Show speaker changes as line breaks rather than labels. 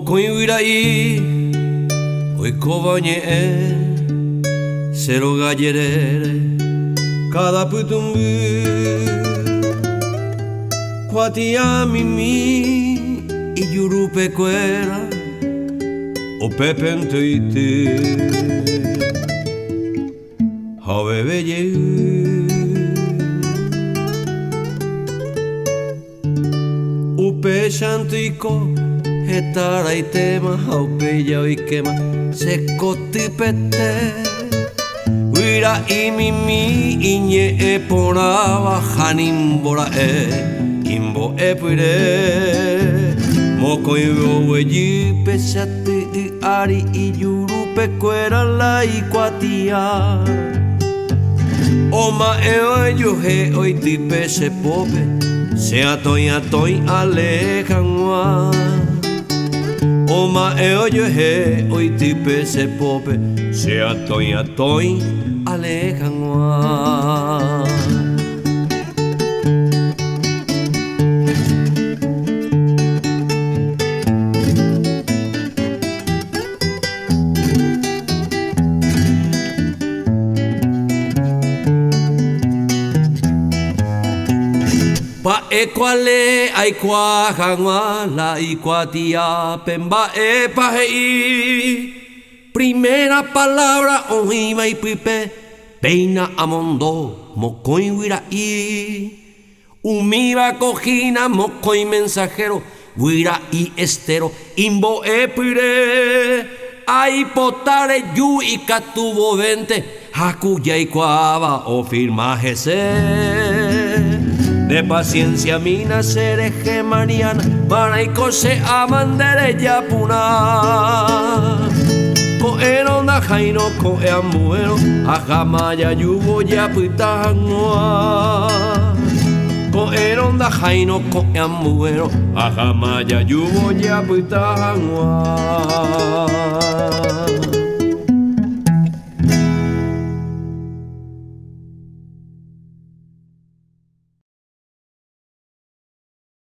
Mokoiwirai oikobanye Zero gallerere Cada putumbu Kuatia mimi Ijurupe kuera O pepenteite Habebeye Upe shantuiko Etara itema Haupeya oikema Sekotipete Uira imimi Iñe eponaba Hanimbora Imbo epire Mokoiwo weyi pesati Ari ijurupe kuera la ikuatia Oma eo he oitipe se pope Se atoi alejanwa Oma eo he oitipe se pope Se atoi alejanwa Pa equale aikwa hangwa la ikuatia pemba pahei Primera palabra ohiba y pipe Peina amondo mokoiwirai Umiba cojina mokoi mensajero Wirai estero imbo epire Ai potare yu y catubo vente Hakuya ikuaba o firmajese De paciencia mina sereje mariana Maraiko se amandere yapuna Ko eronda jaino ko eamuero Agamaya yubo yapitangua Ko eronda jaino ko eamuero Agamaya yubo yapitangua